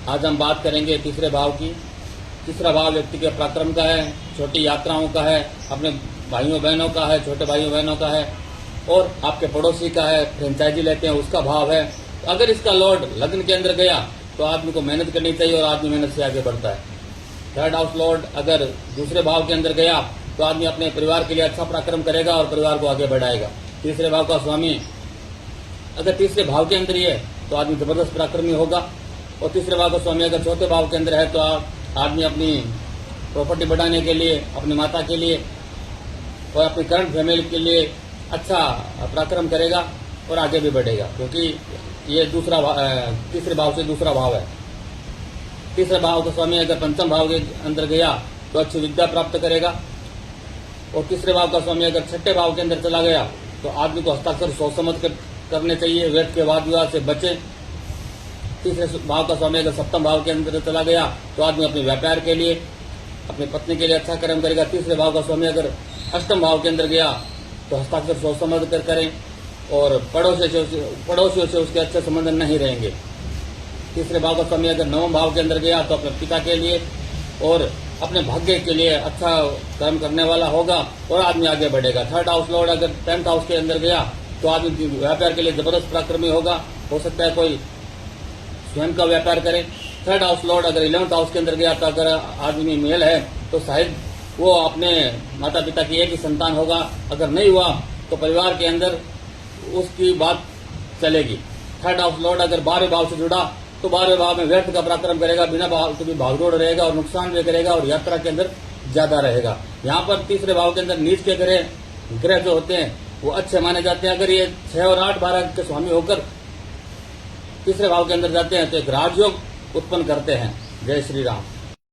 आज हम बात करेंगे तीसरे भाव की। तीसरा भाव व्यक्ति के पराक्रम का है, छोटी यात्राओं का है, अपने भाइयों बहनों का है, छोटे भाइयों बहनों का है और आपके पड़ोसी का है, फ्रेंचाइजी लेते हैं उसका भाव है। अगर इसका लॉर्ड लग्न के अंदर गया तो आदमी को मेहनत करनी चाहिए और आदमी मेहनत से आगे बढ़ता है। थर्ड हाउस लॉर्ड अगर दूसरे भाव के अंदर गया तो आदमी अपने परिवार के लिए अच्छा पराक्रम करेगा और परिवार को आगे बढ़ाएगा। तीसरे भाव का स्वामी अगर तीसरे भाव के अंदर ही है तो आदमी जबरदस्त पराक्रमी होगा और तीसरे भाव का स्वामी अगर चौथे भाव के अंदर है तो आदमी अपनी प्रॉपर्टी बढ़ाने के लिए, अपनी माता के लिए और अपनी करंट फैमिली के लिए अच्छा पराक्रम करेगा और आगे भी बढ़ेगा, क्योंकि ये तीसरे भाव से दूसरा भाव है। तीसरे भाव का स्वामी अगर पंचम भाव के अंदर गया तो अच्छी विद्या प्राप्त करेगा और तीसरे भाव का स्वामी अगर छठे भाव के अंदर चला गया तो आदमी को हस्ताक्षर सोच समझ कर करने चाहिए, व्यर्थ के वाद विवाद से बचे। तीसरे भाव का स्वामी अगर सप्तम भाव के अंदर चला गया तो आदमी अपने व्यापार के लिए, अपनी पत्नी के लिए अच्छा कर्म करेगा। तीसरे भाव का स्वामी अगर अष्टम भाव के अंदर गया तो हस्ताक्षर सोच समझ कर करें और पड़ोसियों से उसके अच्छे संबंध नहीं रहेंगे। तीसरे भाव का स्वामी अगर नवम भाव के अंदर गया तो अपने पिता के लिए और अपने भाग्य के लिए अच्छा कर्म करने वाला होगा और आदमी आगे बढ़ेगा। थर्ड हाउस लॉर्ड अगर 10th हाउस के अंदर गया तो आदमी व्यापार के लिए जबरदस्त पराक्रमी होगा, हो सकता है कोई स्वयं का व्यापार करे। थर्ड हाउस लॉर्ड अगर 11th हाउस के अंदर गया तो अगर आदमी मेल है तो शायद वो अपने माता पिता की एक ही संतान होगा, अगर नहीं हुआ तो परिवार के अंदर उसकी बात चलेगी। थर्ड हाउस लॉर्ड अगर 12वें भाव से जुड़ा तो 12वें भाव में व्यर्थ का पराक्रम करेगा, बिना भागदौड़ रहेगा और नुकसान भी करेगा और यात्रा के अंदर ज्यादा रहेगा। यहाँ पर तीसरे भाव के अंदर नीच के ग्रह जो होते हैं वो अच्छे माने जाते हैं। अगर ये 6 और 8 12 के स्वामी होकर तीसरे भाव के अंदर जाते हैं तो एक राजयोग उत्पन्न करते हैं। जय श्री राम।